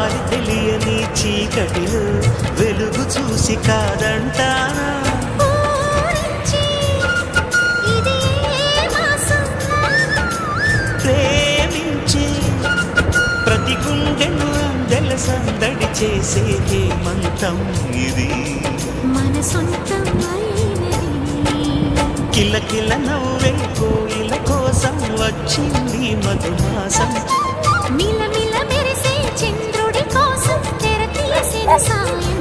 దారి తెలియని చీకటిలో వెలుగు చూసి కాదంటానా ప్రేమించే ప్రతి గుండెను అందెల సందడి చేసే హేమంతం ఇది మన సొంతం కిలకిల నవ్వే కోయిల కోసం వచ్చింది మధుమాసం మిలమిల మెరిసే చంద్రుడి కోసం తెర తీసిన సాయం